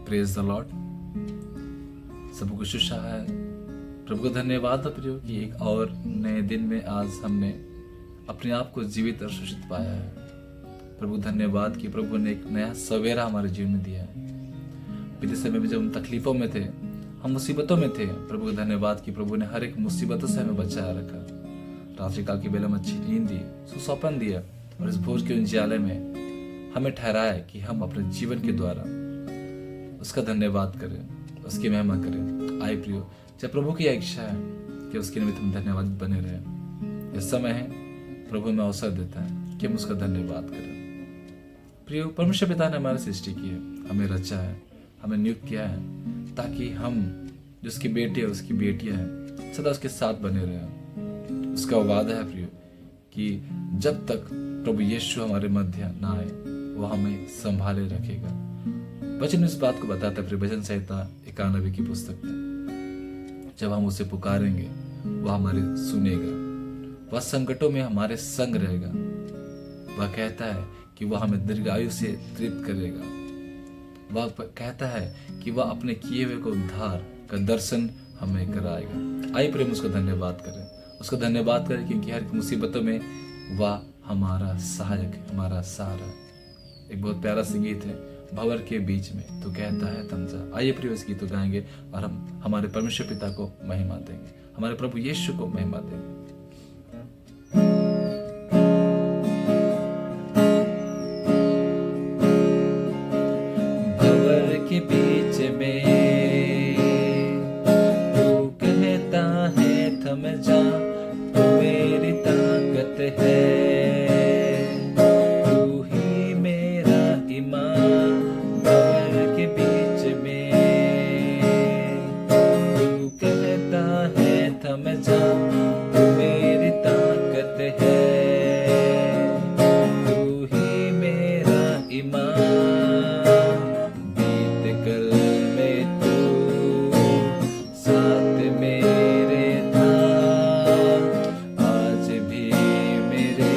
Praise the Lord. सबको कुछ है। प्रभु को धन्यवाद प्रियो कि एक और नए दिन में आज हमने अपने आप को जीवित और सुरक्षित पाया है। प्रभु धन्यवाद कि प्रभु ने एक नया सवेरा हमारे जीवन में दिया है। बीते समय में जब हम तकलीफों में थे, हम मुसीबतों में थे, प्रभु को धन्यवाद कि प्रभु ने हर एक मुसीबतों से हमें बचाया रखा। रात्रि काल की बेला में अच्छी नींद दी, सुसौपन दिया और इस भोज के उजियाले में हमें ठहराया कि हम अपने जीवन के द्वारा उसका धन्यवाद करें, उसकी महिमा करें। आए प्रियो, जब प्रभु की इच्छा है कि उसके निमित्त हम धन्यवाद बने रहे। यह समय है, प्रभु में अवसर देता है कि हम उसका धन्यवाद करें। प्रियो, परमेश्वर पिता ने हमारी सृष्टि की है, हमें रचा है, हमें नियुक्त किया है ताकि हम जो उसकी बेटे और उसकी बेटियां हैं सदा उसके साथ बने रहें। उसका वादा है प्रियो कि जब तक प्रभु यीशु हमारे मध्य ना आए वो हमें संभाले रखेगा। वचन इस बात को बताता है, वचन संहिता 91 की पुस्तक में, जब हम उसे पुकारेंगे वह हमारे सुनेगा, वह संकटों में हमारे संग रहेगा। वह कहता है कि वह हमें दीर्घायु से तृप्त करेगा। वह कहता है कि वह अपने किए हुए को उद्धार का दर्शन हमें कराएगा। आइए प्रेम उसका धन्यवाद करें, उसका धन्यवाद करें क्योंकि हर मुसीबतों में वह हमारा सहायक है, हमारा सहारा है। एक बहुत प्यारा सा गीत है, भंवर के बीच में तो कहता है थम जा। आइए प्रिय इस गीत को गाएंगे और हम हमारे परमेश्वर पिता को महिमा देंगे, हमारे प्रभु यीशु को महिमा देंगे। भंवर के बीच में तू कहता है थम जा, तू मेरी ताकत है, तू ही मेरा ईमान। भंवर के बीच में तू कहता है थम जा, तू मेरी ताकत है, तू ही मेरा ईमान। बीत कल में तू साथ मेरे था, आज भी मेरे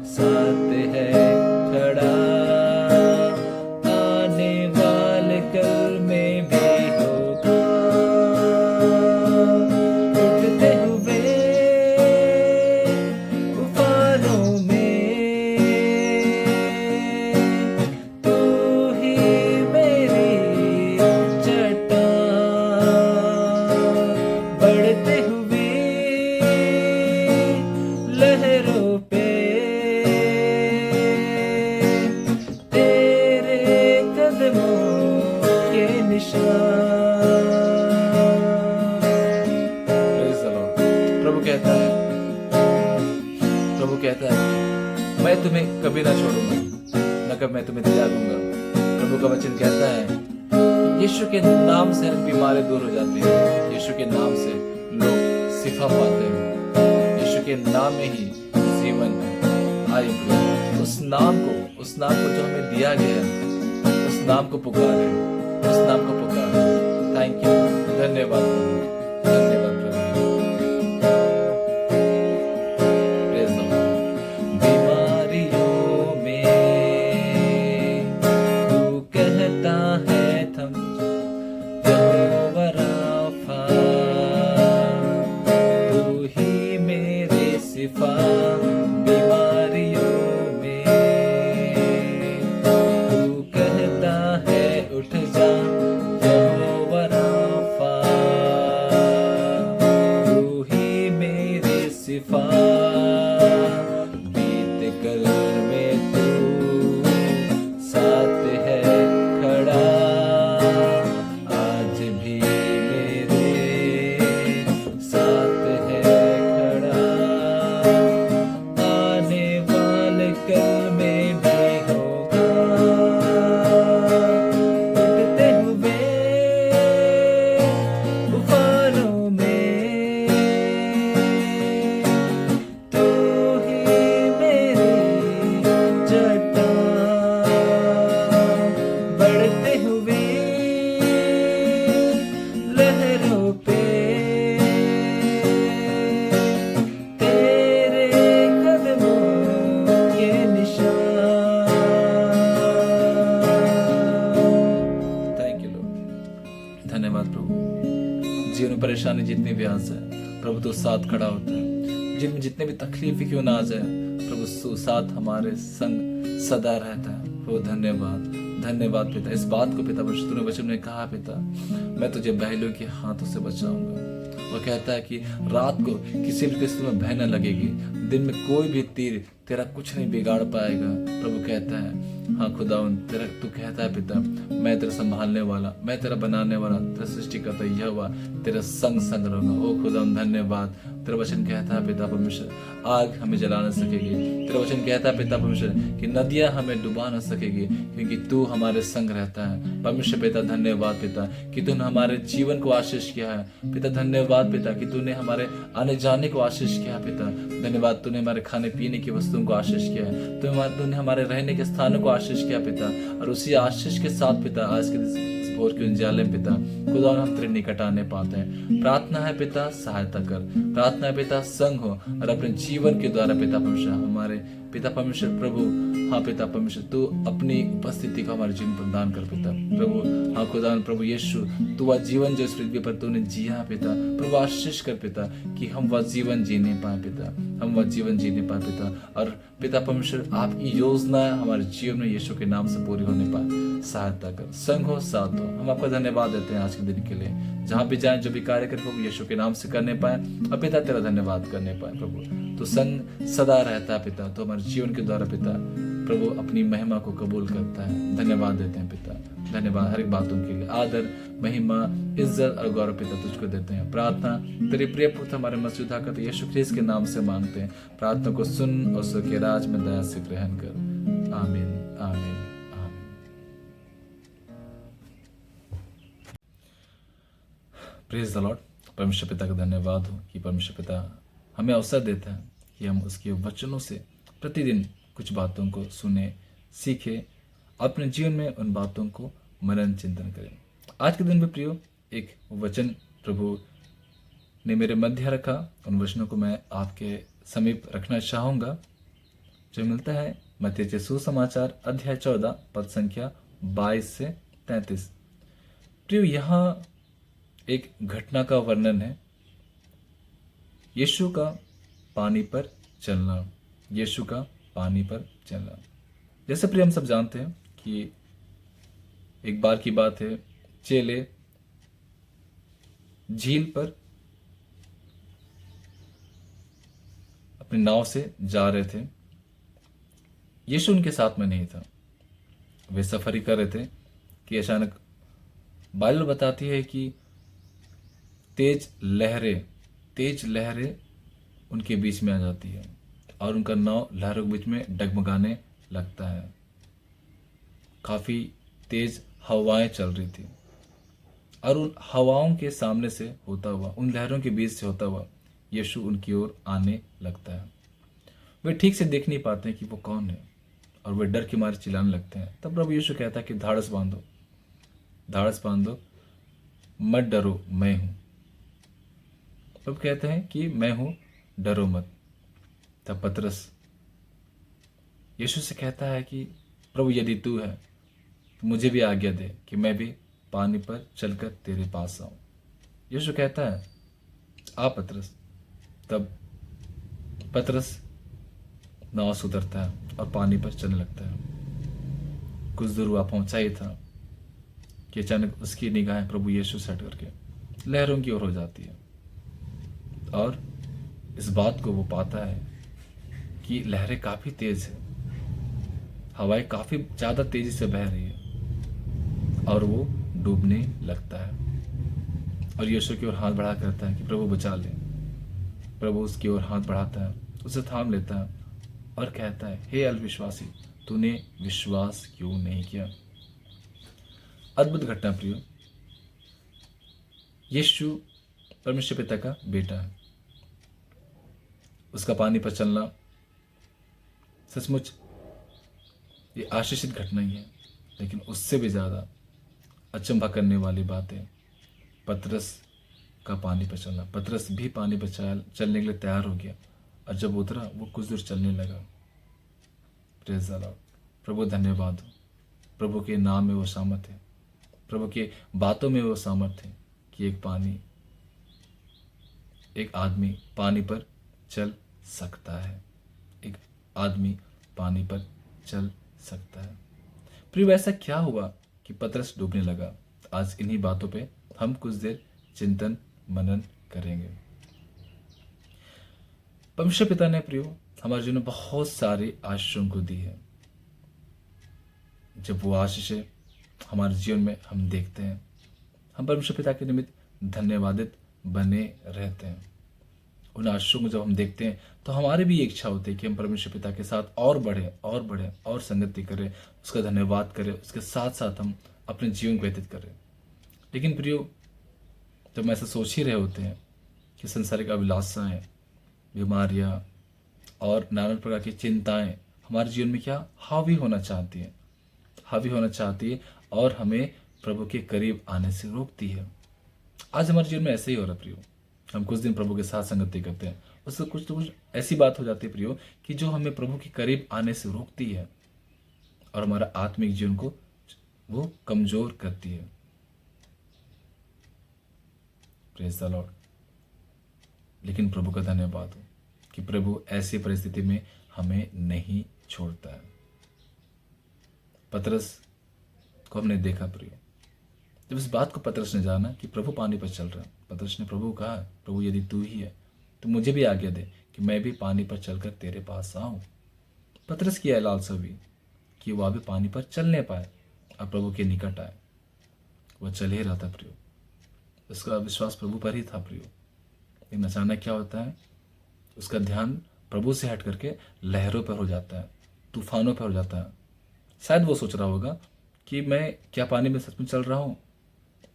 साथ है खड़ा। आने वाले कल में भी होगा, उठते हुए तूफानों में तू ही मेरी चट्टान। बढ़ते हुए लहरों पे तेरे कदमों के निशान। Praise the Lord। प्रभु कहता है, प्रभु कहता है मैं तुम्हें कभी ना छोड़ूंगा, न कभी मैं तुम्हें त्यागूंगा। प्रभु का वचन कहता है यीशु के नाम से बीमारी दूर हो जाती है, यीशु के नाम से लोग शिफा पाते हैं, यीशु के नाम में ही जीवन है। आइए उस नाम को जो हमें दिया गया है, उस नाम को पुकारे, उस नाम को पुकारे। थैंक यू, धन्यवाद प्रभु, धन्यवाद प्रभु। Praise the Lord। बीमारियों में तू कहता है थम, यहोवा राफा, तू ही मेरे शिफा। बीमारियों में तू कहता है उठ जा, यहोवा राफा, भी परेशानी, जितनी भी आ जाए, प्रभु तो साथ खड़ा होता है। जिनमें जितने भी तकलीफ क्यों ना आ जाए, प्रभु तो साथ हमारे संग सदा रहता है। प्रभु धन्यवाद, धन्यवाद पिता। इस बात को पिता परमेश्वर तूने वचन में कहा पिता, मैं तुझे बहलों के हाथों से बचाऊंगा। वो कहता है कि रात को किसी भी किस्म में भय न लगेगी, दिन में कोई भी तीर तेरा कुछ नहीं बिगाड़ पाएगा। प्रभु कहता है, हाँ खुदावन, तेरा तू कहता है पिता, मैं तेरा संभालने वाला, मैं तेरा बनाने वाला, तेरा सृष्टि करता यहोवा तेरा संग संग रहूंगा। ओ खुदावन धन्यवाद। तेरा वचन कहता है पिता परमेश्वर, आग हमें जला न सकेगी। तेरा वचन कहता है पिता परमेश्वर कि नदियां हमें डुबा न सकेगी, क्योंकि तू हमारे संग रहता है। परमेश्वर पिता धन्यवाद पिता कि तूने हमारे जीवन को आशीष किया है। पिता धन्यवाद पिता कि तूने हमारे आने जाने को आशीष किया है। पिता धन्यवाद, तूने हमारे खाने पीने की वस्तुओं को आशीष किया है। तूने हमारे रहने के स्थानों को आशीष किया पिता। और उसी आशीष के साथ पिता आज के भोर के उजाले में पिता खुदा हम तेरे निकट आने पाते हैं। प्रार्थना है पिता सहायता कर, प्रार्थना है पिता संग हो, और अपने जीवन के द्वारा पिता परमेश्वर हमारे पिता परमेश्वर प्रभु, हाँ पिता परमेश्वर तू अपनी उपस्थिति का हमारे जीवन प्रदान कर पिता प्रभु। हाँ खुदा प्रभु यीशु, तू वह जीवन जो इस पृथ्वी पर तूने जिया पिता प्रभु, आशीष कर पिता कि हम वह जीवन जीने पाए पिता, हम वह जीवन जीने पाए पिता। और पिता परमेश्वर आपकी योजना हमारे जीवन में यीशु के नाम से पूरी होने पाए, सहायता कर, संग हो, साथ हो। हम आपका धन्यवाद देते हैं आज के दिन के लिए। जहां भी जाएं, जो भी कार्य करें प्रभु यीशु के नाम से करने पाए, और पिता तेरा धन्यवाद करने पाए प्रभु। तो संग सदा रहता है पिता, तो हमारे जीवन के द्वारा पिता प्रभु अपनी महिमा को कबूल करता है। धन्यवाद देते हैं पिता, धन्यवाद हर एक बातों के लिए। आदर, महिमा, इज्जत और गौरव पिता तुझको देते हैं। प्रार्थना तेरे प्रिय पुत्र हमारे मसीह करते यीशु ख्रीस्त के नाम से मांगते हैं। प्रार्थना को सुन और स्वर्गीय राज में दया से ग्रहण कर। आमीन, आमीन। Praise the Lord. परमेश्वर पिता का धन्यवाद हो कि परमेश्वर पिता हमें अवसर देता है कि हम उसके वचनों से प्रतिदिन कुछ बातों को सुने, सीखे, अपने जीवन में उन बातों को मनन चिंतन करें। आज के दिन में प्रियो एक वचन प्रभु ने मेरे मध्य रखा, उन वचनों को मैं आपके समीप रखना चाहूँगा, जो मिलता है मत्ती के सुसमाचार अध्याय 14 पद संख्या 22 से 33। प्रियो यहाँ एक घटना का वर्णन है, यीशु का पानी पर चलना, यीशु का पानी पर चलना। जैसे प्रिय हम सब जानते हैं कि एक बार की बात है, चेले झील पर अपनी नाव से जा रहे थे। यीशु उनके साथ में नहीं था, वे सफर ही कर रहे थे कि अचानक बाइबल बताती है कि तेज लहरें उनके बीच में आ जाती है और उनका नाव लहरों के बीच में डगमगाने लगता है। काफी तेज हवाएं चल रही थी और उन हवाओं के सामने से होता हुआ, उन लहरों के बीच से होता हुआ यीशु उनकी ओर आने लगता है। वे ठीक से देख नहीं पाते हैं कि वो कौन है और वे डर के मारे चिल्लाने लगते हैं। तब प्रभु यीशु कहता है कि धाड़स बांधो, मत डरो, मैं हूं। तब कहते हैं कि मैं हूं, डरो मत। तब पतरस यीशु से कहता है कि प्रभु यदि तू है तो मुझे भी आज्ञा दे कि मैं भी पानी पर चलकर तेरे पास आऊं। यीशु कहता है आ पतरस। तब पतरस नाव से उतरता है और पानी पर चलने लगता है। कुछ दूर वह पहुंचा ही था कि अचानक उसकी निगाहें प्रभु यीशु से हट करके लहरों की ओर हो जाती है और इस बात को वो पाता है कि लहरें काफी तेज है, हवाएं काफी ज्यादा तेजी से बह रही है और वो डूबने लगता है। और यीशु की ओर हाथ बढ़ा करता है कि प्रभु बचा ले। प्रभु उसकी ओर हाथ बढ़ाता है, उसे थाम लेता है और कहता है, हे अल्पविश्वासी, तूने विश्वास क्यों नहीं किया। अद्भुत घटना प्रियो, यीशु परमेश्वर पिता का बेटा है। उसका पानी पर चलना सचमुच ये आशीषित घटना ही है, लेकिन उससे भी ज्यादा अचंभा करने वाली बात है पतरस का पानी पर चलना। पतरस भी पानी पर चलने के लिए तैयार हो गया और जब उतरा वो कुछ दूर चलने लगा। Praise the Lord. प्रभु धन्यवाद हो, प्रभु के नाम में वो सामर्थ है, प्रभु के बातों में वो सामर्थ है कि एक पानी एक आदमी पानी पर चल सकता है। एक आदमी पानी पर चल सकता है। प्रिय, ऐसा क्या हुआ कि पतरस डूबने लगा? आज इन्हीं बातों पे हम कुछ देर चिंतन मनन करेंगे। परमेश्वर पिता ने प्रियो हमारे जीवन में बहुत सारी आशीषों को दी है। जब वो आशीषें हमारे जीवन में हम देखते हैं, हम परमेश्वर पिता के निमित्त धन्यवादित बने रहते हैं। उन आशीषों को जब हम देखते हैं तो हमारी भी इच्छा होती है कि हम परमेश्वर पिता के साथ और बढ़े और बढ़े और संगति करें, उसका धन्यवाद करें, उसके साथ साथ हम अपने जीवन को व्यतीत करें। लेकिन प्रियो, जब हम ऐसा सोच ही रहे होते हैं कि संसारिक अभिलाषाएं, बीमारियां और नाना प्रकार की चिंताएं हमारे जीवन में क्या हावी होना चाहती हैं, और हमें प्रभु के करीब आने से रोकती है। आज हमारे जीवन में ऐसे ही हो रहा है प्रियो। हम कुछ दिन प्रभु के साथ संगति करते हैं, उससे कुछ तो कुछ ऐसी बात हो जाती है प्रियो कि जो हमें प्रभु के करीब आने से रोकती है और हमारा आत्मिक जीवन को वो कमजोर करती है। Praise the Lord. लेकिन प्रभु का धन्यवाद हो कि प्रभु ऐसी परिस्थिति में हमें नहीं छोड़ता है। पतरस को हमने देखा प्रियो, जब इस बात को पतरस ने जाना कि प्रभु पानी पर चल रहा है, पतरस ने प्रभु कहा, प्रभु यदि तू ही है तो मुझे भी आज्ञा दे कि मैं भी पानी पर चलकर तेरे पास आऊं। पतरस की यह लालसा हुई कि वह भी पानी पर चलने पाए और प्रभु के निकट आए। वह चल ही रहा था प्रियो, उसका विश्वास प्रभु पर ही था प्रियो। लेकिन अचानक क्या होता है, उसका ध्यान प्रभु से हट करके लहरों पर हो जाता है, तूफानों पर हो जाता है। शायद वो सोच रहा होगा कि मैं क्या पानी में सच में चल रहा हूँ।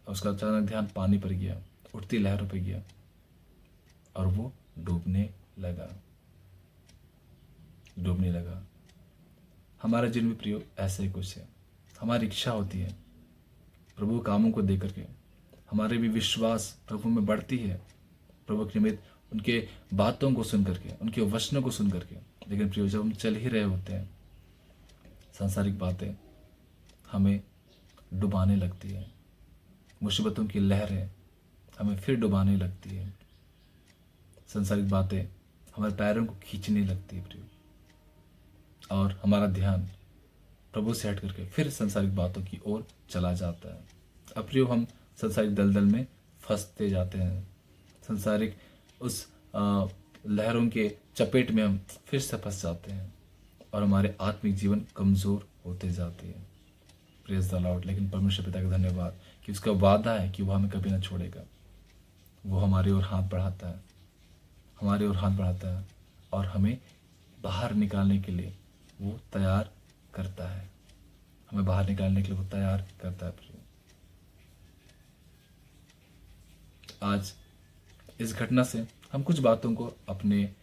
उसका अचानक ध्यान पानी पर गया, उठती लहरों पर गया और वो डूबने लगा। हमारा जीवन में प्रियो ऐसे ही कुछ है। हमारी इच्छा होती है प्रभु कामों को देख करके, हमारे भी विश्वास प्रभु में बढ़ती है, प्रभु के निमित्त उनके बातों को सुन करके, उनके वचनों को सुन करके। लेकिन प्रियो, जब हम चल ही रहे होते हैं, सांसारिक बातें हमें डुबाने लगती है, मुसीबतों की लहरें हमें फिर डुबाने लगती है, सांसारिक बातें हमारे पैरों को खींचने लगती है प्रियो, और हमारा ध्यान प्रभु से हट करके फिर सांसारिक बातों की ओर चला जाता है। अब प्रियो, हम सांसारिक दलदल में फंसते जाते हैं, सांसारिक उस लहरों के चपेट में हम फिर से फंस जाते हैं और हमारे आत्मिक जीवन कमजोर होते जाते हैं। Praise the Lord. लेकिन परमेश्वर पिता का धन्यवाद कि उसका वादा है कि वो हमें कभी ना छोड़ेगा। वो हमारी ओर हाथ बढ़ाता है, और हमें बाहर निकालने के लिए वो तैयार करता है। प्रिय, आज इस घटना से हम कुछ बातों को अपने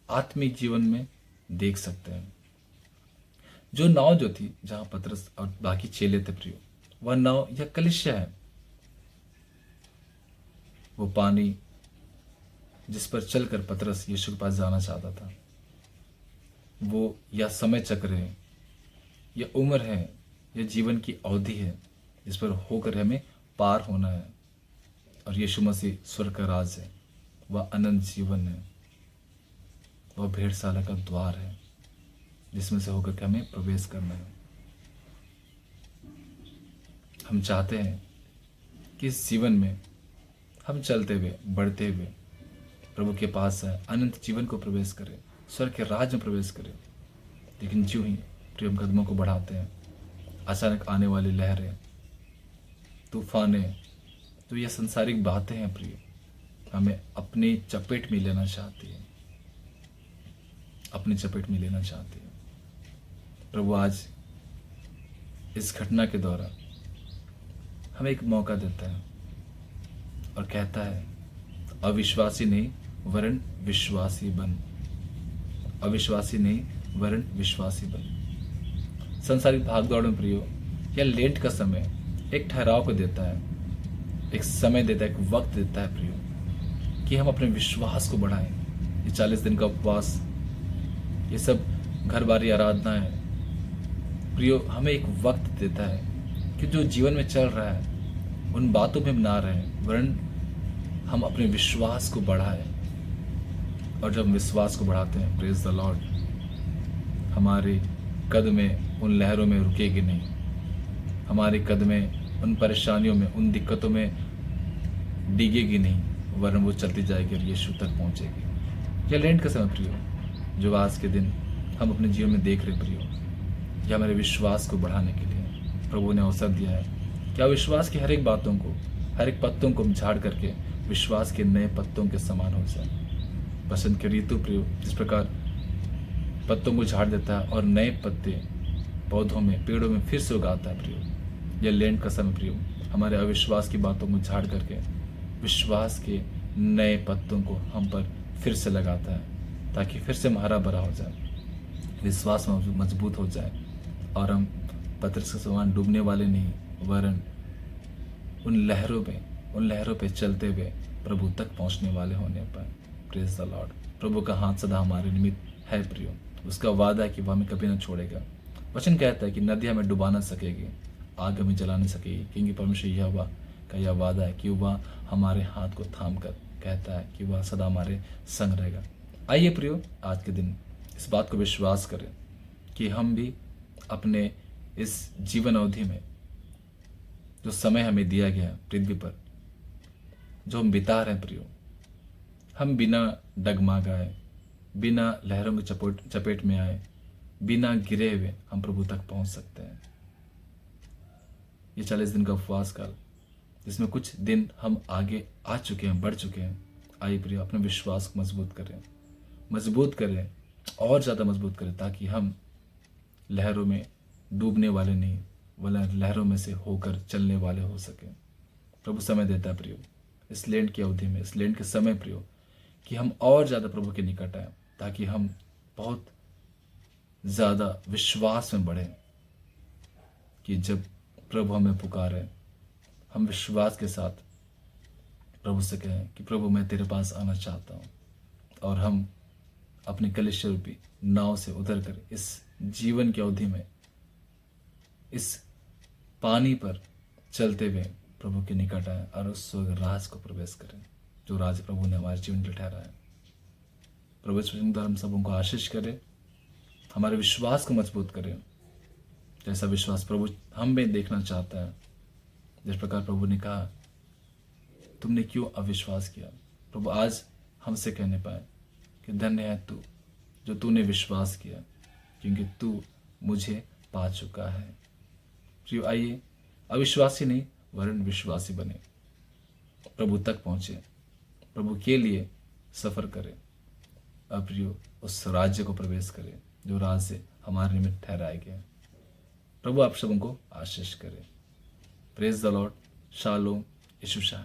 आत्मिक जीवन में देख सकते हैं। जो नाव जो थी, जहां पतरस और बाकी चेले थे प्रियो, वह नाव या कलिसिया है। वो पानी जिस पर चलकर पतरस यीशु के पास जाना चाहता था, वो या समय चक्र है, या उम्र है, या जीवन की अवधि है जिस पर होकर हमें पार होना है। और यीशु मसीह स्वर्ग का राज है, वह अनंत जीवन है, वह भेड़शाला का द्वार है जिसमें से होकर के हमें प्रवेश करना है। हम चाहते हैं कि इस जीवन में हम चलते हुए, बढ़ते हुए प्रभु के पास है, अनंत जीवन को प्रवेश करें, स्वर्ग के राज में प्रवेश करें। लेकिन जो ही प्रिय कदमों को बढ़ाते हैं, अचानक आने वाली लहरें, तूफाने, तो ये संसारिक बातें हैं प्रिय, हमें अपनी चपेट में लेना चाहती है, प्रभु आज इस घटना के द्वारा हमें एक मौका देता है और कहता है, अविश्वासी नहीं वरन विश्वासी बन। संसारिक भागदौड़ में प्रियो, या लेट का समय एक ठहराव को देता है, एक समय देता है, एक वक्त देता है प्रियो, कि हम अपने विश्वास को बढ़ाएं। ये 40 दिन का उपवास, ये सब घर बारी आराधना है प्रियो, हमें एक वक्त देता है कि जो जीवन में चल रहा है उन बातों में हम ना रहें, वरन हम अपने विश्वास को बढ़ाएं, और जब हम विश्वास को बढ़ाते हैं, प्रेज द लॉर्ड, हमारे कदमें उन लहरों में रुकेगी नहीं, हमारे कदमें उन परेशानियों में, उन दिक्कतों में डिगेगी नहीं, वरन वो चलती जाएगी और यीशु तक पहुंचेगी। यह लेंट का समय प्रियो, जो आज के दिन हम अपने जीवन में देख रहे प्रियो, यह हमारे विश्वास को बढ़ाने के लिए प्रभु ने अवसर दिया है। क्या विश्वास की हर एक बातों को, हर एक पत्तों को झाड़ करके विश्वास के नए पत्तों के समान हो जाए। बसंत के ऋतु प्रियो जिस प्रकार पत्तों को झाड़ देता है और नए पत्ते पौधों में, पेड़ों में फिर से उगाता है प्रियो, यह लेंट का समय प्रियो हमारे अविश्वास की बातों को झाड़ करके विश्वास के नए पत्तों को हम पर फिर से लगाता है, ताकि फिर से हम हरा भरा हो जाए, विश्वास मजबूत हो जाए और हम पत्थर के समान डूबने वाले नहीं, वरन उन लहरों पे चलते हुए प्रभु तक पहुंचने वाले होने पर। Praise the Lord. प्रभु का हाथ सदा हमारे निमित्त है प्रियो, उसका वादा है कि वह हमें कभी न छोड़ेगा। वचन कहता है कि नदी हमें डुबा न सकेगी, आग हमें जला नहीं सकेगी, क्योंकि परमेश्वर यहोवा का यह वादा है कि वह हमारे हाथ को थाम कर कहता है कि वह सदा हमारे संग रहेगा। आइए प्रियो, आज के दिन इस बात को विश्वास करें कि हम भी अपने इस जीवन अवधि में जो समय हमें दिया गया है पृथ्वी पर, जो हम बिता रहे हैं प्रियो, हम बिना डगमगाए, बिना लहरों के चपेट में आए, बिना गिरे हुए हम प्रभु तक पहुंच सकते हैं। ये 40 दिन का उपवास काल, जिसमें कुछ दिन हम आगे आ चुके हैं, बढ़ चुके हैं। आइए प्रियो, अपने विश्वास को मजबूत करें और ज़्यादा मजबूत करें, ताकि हम लहरों में डूबने वाले नहीं, वरना लहरों में से होकर चलने वाले हो सके। प्रभु समय देता है प्रियो, इस लेंट की अवधि में, इस लेंट के समय प्रियो, कि हम और ज़्यादा प्रभु के निकट आए, ताकि हम बहुत ज़्यादा विश्वास में बढ़ें, कि जब प्रभु हमें पुकारे, हम विश्वास के साथ प्रभु से कहें कि प्रभु मैं तेरे पास आना चाहता हूँ, और हम अपने कलिशा रूपी नाव से उतर कर इस जीवन की अवधि में इस पानी पर चलते हुए प्रभु के निकट आए और उस स्वर्ग राज को प्रवेश करें, जो राज प्रभु ने हमारे जीवन में ठहराया है। प्रभु इस वचन द्वारा हम सबों को आशीष करे, हमारे विश्वास को मजबूत करें, जैसा विश्वास प्रभु हम में देखना चाहता है। जिस प्रकार प्रभु ने कहा, तुमने क्यों अविश्वास किया, प्रभु आज हमसे कहने पाए कि धन्य है तू जो तूने विश्वास किया, क्योंकि तू मुझे पा चुका है। प्रियो, आइए अविश्वासी नहीं वरन विश्वासी बने, प्रभु तक पहुंचे, प्रभु के लिए सफर करें, अब प्रियो उस राज्य को प्रवेश करें जो राज्य हमारे निमित्त ठहराए गए। प्रभु आप सबों को आशीष करे। Praise the lord. शालोम। यीशु शाह।